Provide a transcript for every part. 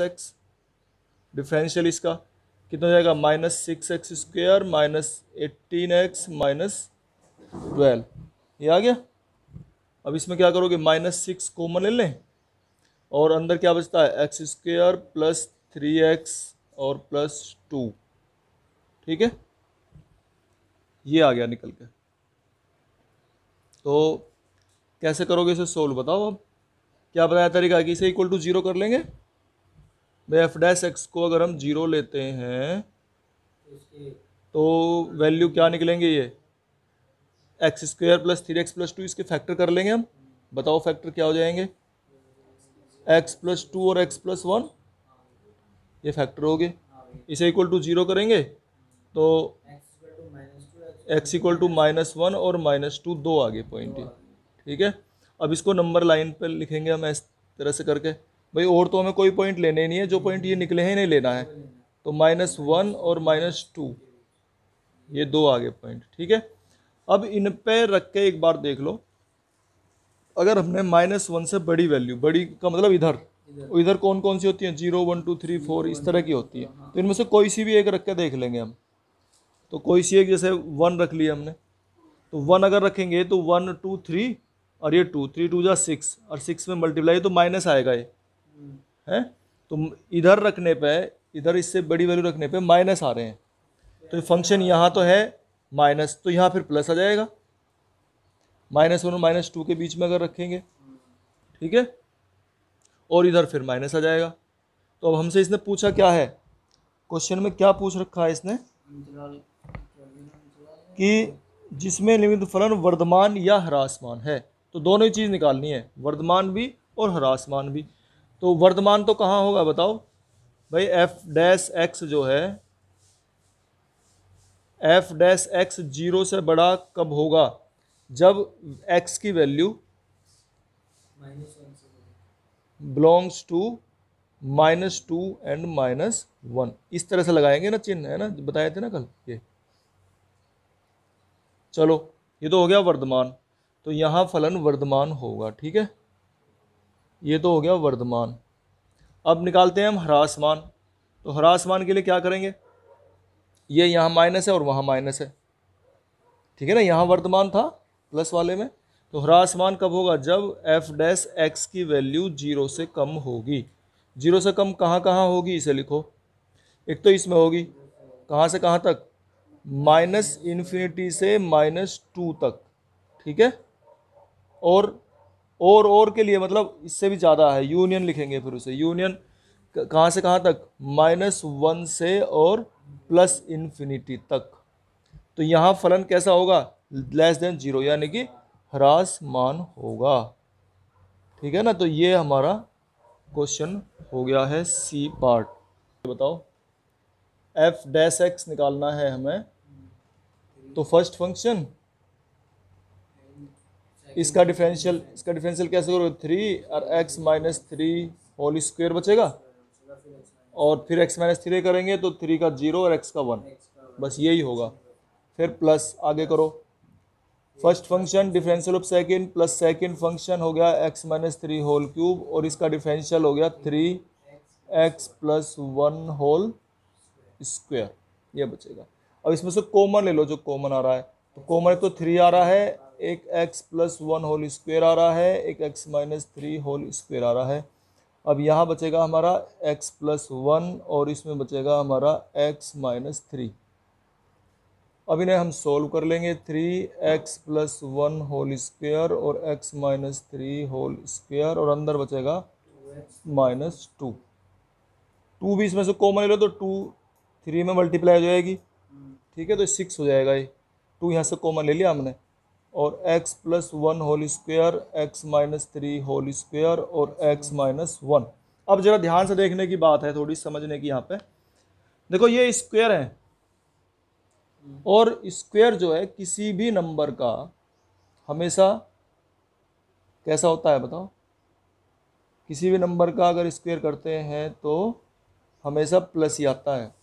X, differential इसका कितना हो जाएगा -6x² -18x -12, ये आ गया। अब इसमें क्या करोगे, -6 कॉमन ले लें और अंदर क्या बचता है x² + 3x और +2, ठीक है, ये आ गया निकल के। तो कैसे करोगे इसे सोल्व बताओ। अब क्या बताया तरीका कि इसे इक्वल टू 0 कर लेंगे। भाई f' को अगर हम 0 लेते हैं तो वैल्यू क्या निकलेंगे, ये x² + 3x + 2, इसके फैक्टर कर लेंगे हम। बताओ फैक्टर क्या हो जाएंगे, x + 2 और x + 1, ये फैक्टर हो गए। इसे इक्वल टू 0 करेंगे तो x = -1 और -2 दो आगे पॉइंट है, ठीक है। अब इसको नंबर लाइन पर लिखेंगे हम इस तरह से करके। भाई और तो हमें कोई पॉइंट लेने नहीं है, जो पॉइंट ये निकले हैं नहीं लेना है। तो -1 और -2 ये दो आगे पॉइंट, ठीक है। अब इन पे रख के एक बार देख लो, अगर हमने -1 से बड़ी वैल्यू, बड़ी का मतलब इधर कौन कौन सी होती है, 0 1 2 3 4 इस तरह की होती है। तो इनमें से कोई सी भी एक रख के देख लेंगे हम। तो कोई सी एक, जैसे 1 रख लिया हमने, तो 1 अगर रखेंगे तो 1 2 3 और ये 2 3 2 जा 6 और 6 में मल्टीप्लाई तो माइनस आएगा ये है। तो इधर रखने पे, इधर इससे बड़ी वैल्यू रखने पे माइनस आ रहे हैं, तो फंक्शन यहाँ तो है माइनस, तो यहाँ फिर प्लस आ जाएगा। -1 और -2 के बीच में अगर रखेंगे, ठीक है, और इधर फिर माइनस आ जाएगा। तो अब हमसे इसने पूछा क्या है, क्वेश्चन में क्या पूछ रखा है इसने कि जिसमें निम्न फलन वर्धमान या ह्रासमान है। तो दोनों ही चीज़ निकालनी है, वर्धमान भी और ह्रासमान भी। तो वर्धमान तो कहाँ होगा बताओ भाई, f' जो है, f' 0 से बड़ा कब होगा, जब x की वैल्यू बिलोंग्स टू -2 एंड -1, इस तरह से लगाएंगे ना चिन्ह, है ना, बताए थे ना कल ये। चलो ये तो हो गया वर्धमान, तो यहाँ फलन वर्धमान होगा, ठीक है, ये तो हो गया वर्धमान। अब निकालते हैं हम ह्रासमान। तो ह्रासमान के लिए क्या करेंगे, ये यहाँ माइनस है और वहाँ माइनस है, ठीक है ना, यहाँ वर्धमान था प्लस वाले में। तो ह्रासमान कब होगा, जब f' की वैल्यू 0 से कम होगी। 0 से कम कहाँ कहाँ होगी, इसे लिखो। एक तो इसमें होगी, कहाँ से कहाँ तक, -∞ से -2 तक, ठीक है। और के लिए मतलब इससे भी ज़्यादा है, यूनियन लिखेंगे फिर उसे, यूनियन कहाँ से कहाँ तक, -1 से और +∞ तक। तो यहाँ फलन कैसा होगा, <0, यानी कि ह्रासमान होगा, ठीक है ना। तो ये हमारा क्वेश्चन हो गया है सी पार्ट। बताओ f' निकालना है हमें, तो फर्स्ट फंक्शन इसका डिफरेंशियल कैसे करोगे, 3 और x - 3 होल स्क्वायर बचेगा, और फिर x - 3 करेंगे तो 3 का 0 और x का 1, बस यही होगा। फिर प्लस आगे करो, first function differential of second plus second function हो गया x - 3 होल क्यूब, और इसका डिफरेंशियल हो गया 3x + 1 होल स्क्वायर, ये बचेगा। अब इसमें से कॉमन ले लो, जो कॉमन आ रहा है, तो कॉमन तो 3 आ रहा है, एक x + 1 होल स्क्वायर आ रहा है, एक x - 3 होल स्क्वायर आ रहा है। अब यहाँ बचेगा हमारा x + 1 और इसमें बचेगा हमारा x - 3। अब इन्हें हम सोल्व कर लेंगे, 3x + 1 होल स्क्वायर और x - 3 होल स्क्वायर, और अंदर बचेगा -2। 2 भी इसमें से कॉमन ले लो तो 2 3 में मल्टीप्लाई हो जाएगी, ठीक है, तो 6 हो जाएगा ये। 2 यहाँ से कॉमन ले लिया हमने, और x + 1 whole square, x - 3 whole square और x - 1। अब जरा ध्यान से देखने की बात है, थोड़ी समझने की। यहाँ पे देखो ये स्क्वायर है, और स्क्वायर जो है किसी भी नंबर का हमेशा कैसा होता है बताओ, किसी भी नंबर का अगर स्क्वायर करते हैं तो हमेशा प्लस ही आता है।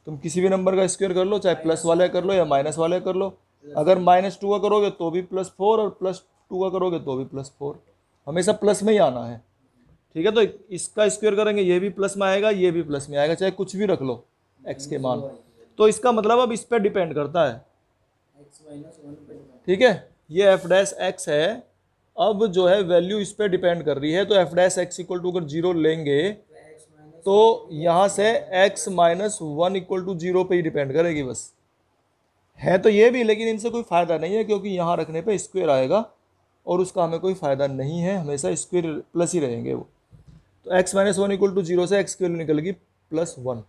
तुम किसी भी नंबर का स्क्वायर कर लो, चाहे प्लस वाले कर लो या माइनस वाले कर लो, अगर -2 का करोगे तो भी +4 और +2 का करोगे तो भी +4, हमेशा प्लस में ही आना है, ठीक है, तो इसका स्क्वायर करेंगे, ये भी प्लस में आएगा, ये भी प्लस में आएगा, चाहे कुछ भी रख लो x के मान। तो इसका मतलब अब इस पर डिपेंड करता है, ठीक है, ये एफ डैश एक्स है, अब जो है वैल्यू इस पर डिपेंड कर रही है, तो F dash X equal to अगर 0 लेंगे तो यहाँ से x माइनस 1 इक्वल टू 0 पे ही डिपेंड करेगी बस। है तो ये भी, लेकिन इनसे कोई फ़ायदा नहीं है, क्योंकि यहाँ रखने पे स्क्वायर आएगा और उसका हमें कोई फ़ायदा नहीं है, हमेशा स्क्वायर प्लस ही रहेंगे वो। तो x माइनस 1 इक्वल टू 0 से x की वैल्यू निकलेगी +1,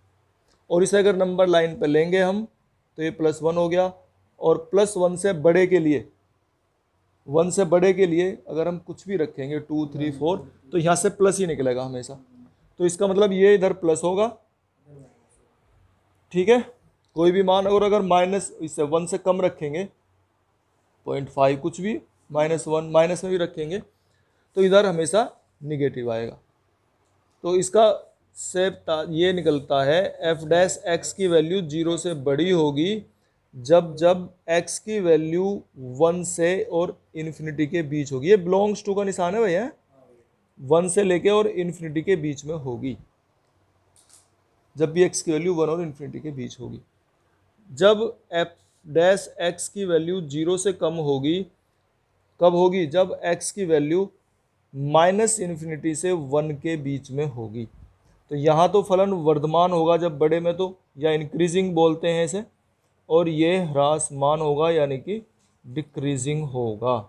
और इसे अगर नंबर लाइन पे लेंगे हम तो ये +1 हो गया, और +1 से बड़े के लिए, 1 से बड़े के लिए अगर हम कुछ भी रखेंगे 2 3 4 तो यहाँ से प्लस ही निकलेगा हमेशा, तो इसका मतलब ये इधर प्लस होगा, ठीक है, कोई भी मान। और अगर माइनस इससे 1 से कम रखेंगे 0.5 कुछ भी, -1 माइनस में भी रखेंगे तो इधर हमेशा निगेटिव आएगा। तो इसका से ये निकलता है एफ डैश एक्स की वैल्यू 0 से बड़ी होगी जब x की वैल्यू 1 से और इन्फिनिटी के बीच होगी। ये बिलोंग्स टू का निशान है भैया, 1 से लेके और इन्फिनिटी के बीच में होगी, जब भी x की वैल्यू 1 और इन्फिनिटी के बीच होगी। जब एफ डैश एक्स की वैल्यू 0 से कम होगी, कब होगी? जब x की वैल्यू -इन्फिनिटी से 1 के बीच में होगी। तो यहाँ तो फलन वर्धमान होगा जब बड़े में, तो या इंक्रीजिंग बोलते हैं इसे, और ये ह्रासमान होगा यानी कि डिक्रीजिंग होगा,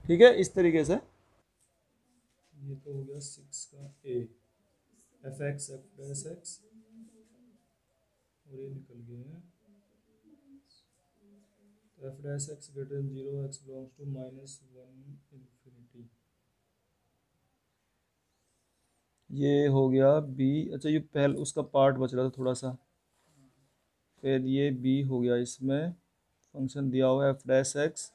ठीक है, इस तरीके से। ये तो हो गया 6 का A, f x f dash x, और ये निकल गया f dash x greater than 0, x belongs to -1 infinity, ये हो गया बी। अच्छा, ये पहले उसका पार्ट बच रहा था थोड़ा सा, फिर ये बी हो गया, इसमें फंक्शन दिया हुआ है एफ डैश एक्स,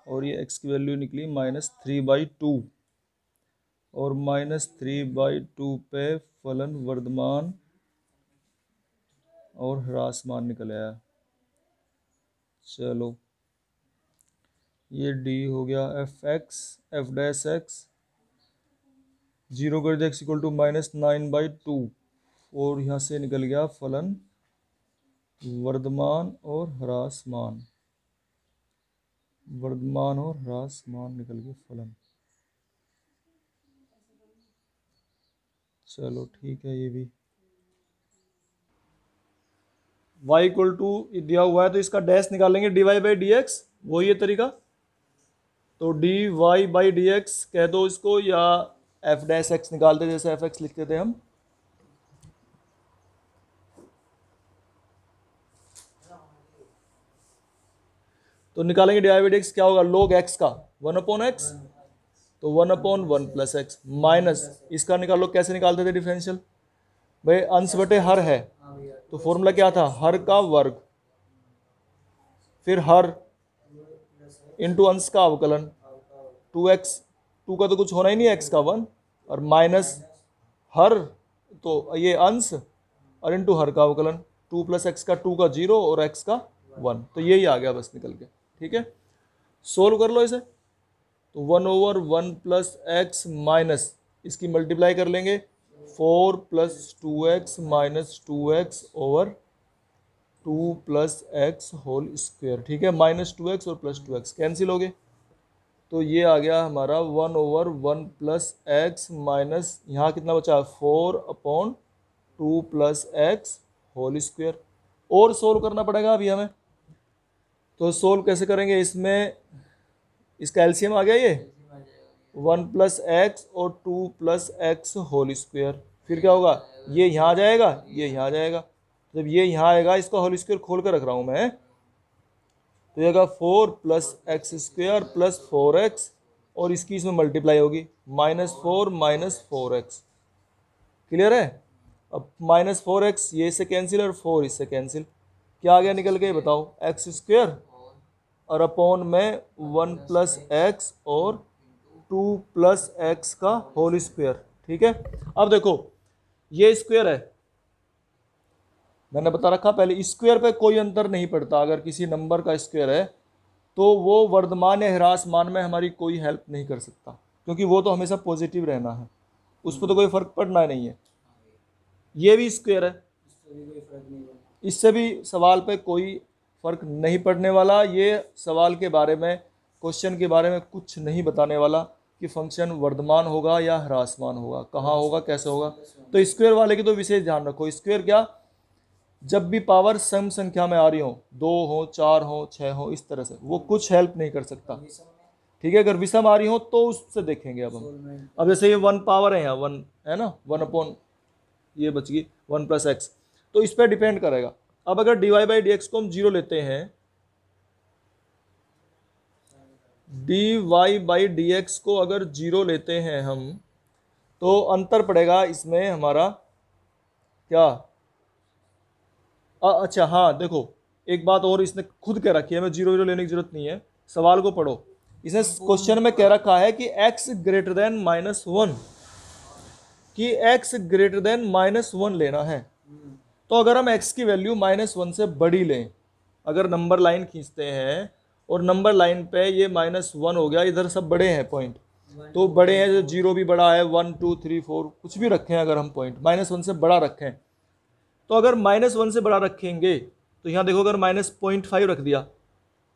और ये एक्स की वैल्यू निकली -3/2, और -3/2 पे फलन वर्धमान और ह्रासमान निकल आया। चलो, ये डी हो गया F x f dash x 0 कर दिया x इक्वल टू -9/2, और यहाँ से निकल गया फलन वर्धमान और ह्रासमान, वर्धमान और ह्रासमान निकल गए फलन। चलो ठीक है, ये भी y इक्वल टू दिया हुआ है तो इसका डैश निकालेंगे dy/dx, वही है तरीका। तो dy/dx कह दो इसको, या एफ डैश एक्स निकालते जैसे एफ एक्स लिखते थे हम। तो निकालेंगे dy/dx, क्या होगा? log x का 1/x, तो 1/1 प्लस एक्स, माइनस इसका निकालो, कैसे निकालते थे डिफरेंशियल भाई? अंश बटे हर है, तो फॉर्मूला क्या था? हर का वर्ग, फिर हर इंटू अंश का अवकलन 2x, 2 का तो कुछ होना ही नहीं है, x का 1, और माइनस हर, तो ये अंश, और इंटू हर का अवकलन 2 + x का 2 का 0 और x का 1, तो यही आ गया बस निकल के, ठीक है। सोल्व कर लो इसे, तो 1/1 + x माइनस इसकी मल्टीप्लाई कर लेंगे 4 + 2x - 2x over 2 + x whole square, ठीक है, -2x और +2x कैंसिल हो गए, तो ये आ गया हमारा 1/1 + x माइनस यहाँ कितना बचा? 4/2 + x होल स्क्वायर। और सोल्व करना पड़ेगा अभी हमें, तो सोल्व कैसे करेंगे? इसमें इसका एलसीएम आ गया, ये 1 + x और 2 + x होल स्क्वायर, फिर क्या होगा? ये यहाँ आ जाएगा, ये यहाँ आ जाएगा, जब ये यहाँ आएगा, इसका होल स्क्वायर खोल कर रख रहा हूँ मैं, तो ये 4 + x² + 4x, और इसकी इसमें मल्टीप्लाई होगी -4 - 4x, क्लियर है। अब -4x ये इससे कैंसिल और 4 इससे कैंसिल, क्या आ गया निकल के बताओ? x² और अपॉन में 1 + x और 2 + x का होल स्क्वायर, ठीक है। अब देखो ये स्क्वायर है, मैंने बता रखा पहले, स्क्वायर पे कोई अंतर नहीं पड़ता, अगर किसी नंबर का स्क्वायर है तो वो वर्धमान या ह्रासमान में हमारी कोई हेल्प नहीं कर सकता, क्योंकि वो तो हमेशा पॉजिटिव रहना है, उस पर तो कोई फर्क पड़ना नहीं है। ये भी स्क्वायर है, इससे भी सवाल पे कोई फर्क नहीं पड़ने वाला। ये सवाल के बारे में, क्वेश्चन के बारे में कुछ नहीं बताने वाला कि फंक्शन वर्धमान होगा या ह्रासमान होगा, कहाँ होगा, कैसे होगा। तो स्क्वायर वाले की तो विशेष ध्यान रखो। स्क्वायर क्या, जब भी पावर सम संख्या में आ रही हो, 2 हो, 4 हो, 6 हो, इस तरह से, वो कुछ हेल्प नहीं कर सकता। ठीक है, अगर विषम आ रही हो तो उससे देखेंगे अब हम। अब जैसे ये 1 पावर है, यहाँ 1 है ना, 1 अपॉन ये बच गई 1 प्लस एक्स, तो इस पर डिपेंड करेगा। अब अगर dy बाई डी को हम 0 लेते हैं, dy बाई डी को अगर 0 लेते हैं हम, तो अंतर पड़ेगा इसमें हमारा क्या, अच्छा हाँ देखो, एक बात और इसने खुद कह रखी है, हमें 0 0 लेने की जरूरत नहीं है, सवाल को पढ़ो। इसने क्वेश्चन में कह रखा है कि x ग्रेटर देन -1, कि x ग्रेटर देन -1 लेना है। तो अगर हम x की वैल्यू -1 से बड़ी लें, अगर नंबर लाइन खींचते हैं और नंबर लाइन पे ये -1 हो गया, इधर सब बड़े हैं पॉइंट, तो बड़े हैं, जो 0 भी बड़ा है, 1 2 3 4 कुछ भी रखें, अगर हम पॉइंट -1 से बड़ा रखें, तो अगर -1 से बड़ा रखेंगे तो यहाँ देखो, अगर -0.5 रख दिया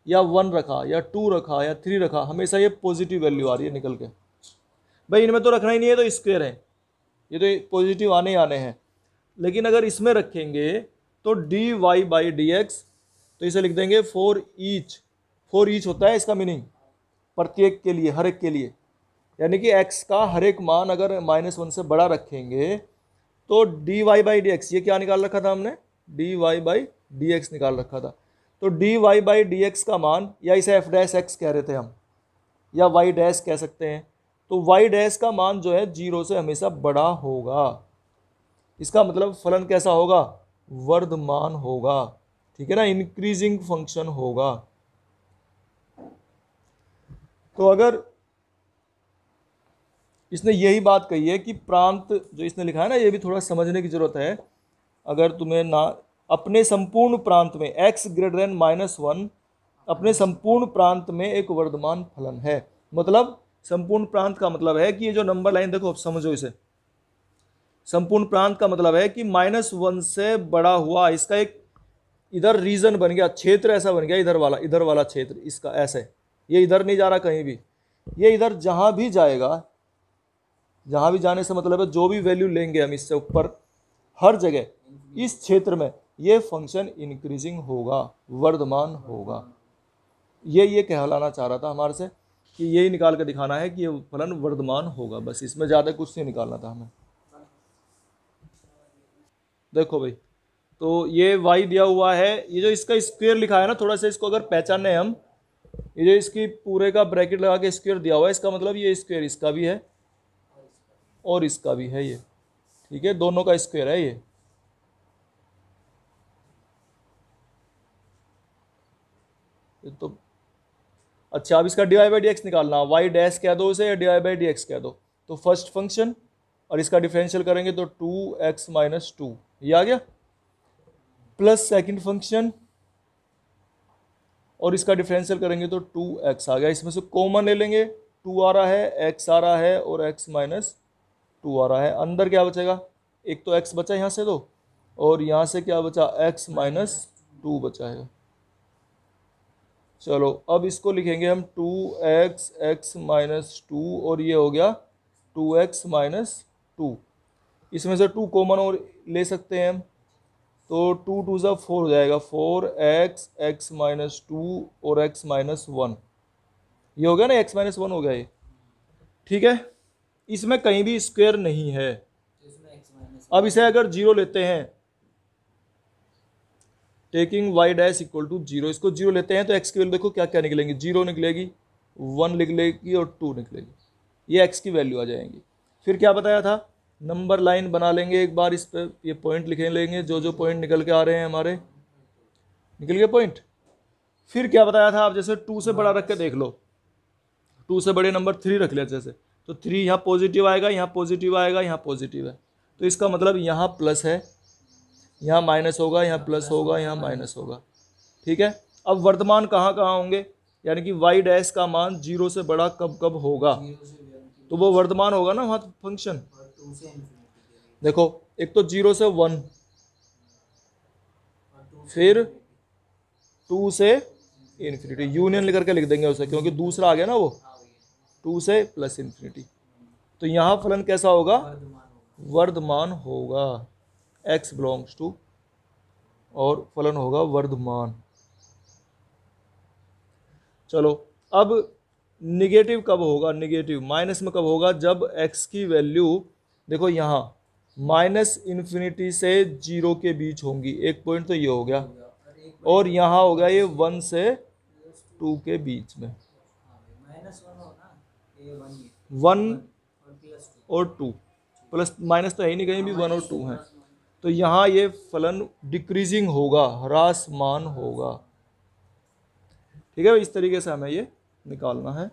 या 1 रखा या 2 रखा या 3 रखा, हमेशा ये पॉजिटिव वैल्यू आ रही है निकल के। भाई इनमें तो रखना ही नहीं है, तो स्क्वायर है, ये तो पॉजिटिव आने ही आने हैं। लेकिन अगर इसमें रखेंगे तो dy बाई डी एक्स, तो इसे लिख देंगे फॉर ईच होता है इसका मीनिंग, प्रत्येक के लिए, हर एक के लिए, यानी कि x का हर एक मान अगर -1 से बड़ा रखेंगे तो dy बाई डी एक्स, ये क्या निकाल रखा था हमने, dy बाई डी एक्स निकाल रखा था। तो dy बाई डी एक्स का मान, या इसे f डैश x कह रहे थे हम, या y डैश कह सकते हैं, तो y डैश का मान जो है 0 से हमेशा बड़ा होगा। इसका मतलब फलन कैसा होगा, वर्धमान होगा। ठीक है ना, इंक्रीजिंग फंक्शन होगा। तो अगर इसने यही बात कही है कि प्रांत जो इसने लिखा है ना, ये भी थोड़ा समझने की जरूरत है। अगर तुम्हें ना, अपने संपूर्ण प्रांत में x ग्रेटर देन -1, अपने संपूर्ण प्रांत में एक वर्धमान फलन है। मतलब संपूर्ण प्रांत का मतलब है कि ये जो नंबर लाइन देखो, अब समझो इसे, संपूर्ण प्रांत का मतलब है कि -1 से बड़ा हुआ, इसका एक इधर रीजन बन गया, क्षेत्र ऐसा बन गया, इधर वाला क्षेत्र इसका ऐसे, ये इधर नहीं जा रहा कहीं भी, ये इधर जहां भी जाएगा, जहां भी जाने से मतलब है जो भी वैल्यू लेंगे हम इससे ऊपर, हर जगह इस क्षेत्र में ये फंक्शन इंक्रीजिंग होगा, वर्धमान होगा। ये कहलाना चाह रहा था हमारे से, कि यही निकाल कर दिखाना है कि ये फलन वर्धमान होगा, बस इसमें ज़्यादा कुछ नहीं निकालना था हमें। देखो भाई, तो ये y दिया हुआ है, ये जो इसका स्क्वायर लिखा है ना, थोड़ा सा इसको अगर पहचाने हम, ये जो इसकी पूरे का ब्रैकेट लगा के स्क्वायर दिया हुआ है, इसका मतलब ये स्क्वायर इसका भी है और इसका भी है ये। ठीक है, दोनों का स्क्वायर है ये। तो अच्छा, अब इसका dy बाई डी एक्स निकालना, y डैश कह दो उसे या dy बाई डी एक्स कह दो। तो फर्स्ट फंक्शन, और इसका डिफरेंशियल करेंगे तो 2x - 2, ये आ गया, प्लस सेकंड फंक्शन, और इसका डिफरेंशियल करेंगे तो 2x आ गया। इसमें से कॉमन ले लेंगे, 2 आ रहा है, x आ रहा है और x - 2 आ रहा है। अंदर क्या बचेगा, एक तो x बचा यहाँ से दो, और यहाँ से क्या बचा, x - 2 बचा है। चलो अब इसको लिखेंगे हम 2x x - 2, और ये हो गया 2x - 2। इसमें से 2 कॉमन और ले सकते हैं हम, तो 2 2 ज़ा 4 हो जाएगा, 4x x - 2 और x - 1, ये हो गया ना, x - 1 हो गया ये। ठीक है, इसमें कहीं भी स्क्वायर नहीं है। अब इसे अगर 0 लेते हैं, taking y dash equal to 0, इसको 0 लेते हैं तो x की वैल्यू देखो क्या क्या निकलेंगी, 0 निकलेगी, 1 निकलेगी और 2 निकलेगी, ये x की वैल्यू आ जाएंगी। फिर क्या बताया था, नंबर लाइन बना लेंगे एक बार, इस पर ये पॉइंट लिखे लेंगे, जो जो पॉइंट निकल के आ रहे हैं हमारे, निकल गए पॉइंट। फिर क्या बताया था, आप जैसे 2 से बड़ा रख के देख लो, 2 से बड़े नंबर 3 रख लिया जैसे, तो 3 यहाँ पॉजिटिव आएगा, यहाँ पॉजिटिव आएगा, यहाँ पॉजिटिव है, तो इसका मतलब यहाँ प्लस है, यहाँ माइनस होगा, यहाँ प्लस होगा, यहाँ माइनस होगा। ठीक है, अब वर्तमान कहाँ कहाँ होंगे, यानी कि y डैश का मान 0 से बड़ा कब कब होगा, तो वो वर्तमान होगा ना वहाँ फंक्शन। 2 से इन्फिनिटी के लिए देखो एक तो 0 से 1, और 2 से फिर infinity। 2 से इन्फिनिटी, यूनियन लेकर के लिख देंगे उसे, क्योंकि दूसरा आ गया ना वो, हाँ भैया 2 से प्लस इन्फिनिटी। तो यहाँ फलन कैसा होगा? वर्धमान होगा। वर्धमान होगा, x बिलोंग्स टू, और फलन होगा वर्धमान। चलो अब निगेटिव कब होगा? निगेटिव माइनस में कब होगा? जब x की वैल्यू, देखो यहाँ माइनस इन्फिनिटी से 0 के बीच होंगी, एक पॉइंट तो ये हो गया, और एक और यहाँ हो गया ये 1 से 2 के बीच में, -1 हो ना, ये 1 ही 1 और +2 और 2, प्लस माइनस तो है ही नहीं कहीं भी, 1 और 2 हैं। तो यहाँ ये फलन डिक्रीजिंग होगा, ह्रासमान होगा। ठीक है, इस तरीके से हमें ये निकालना है।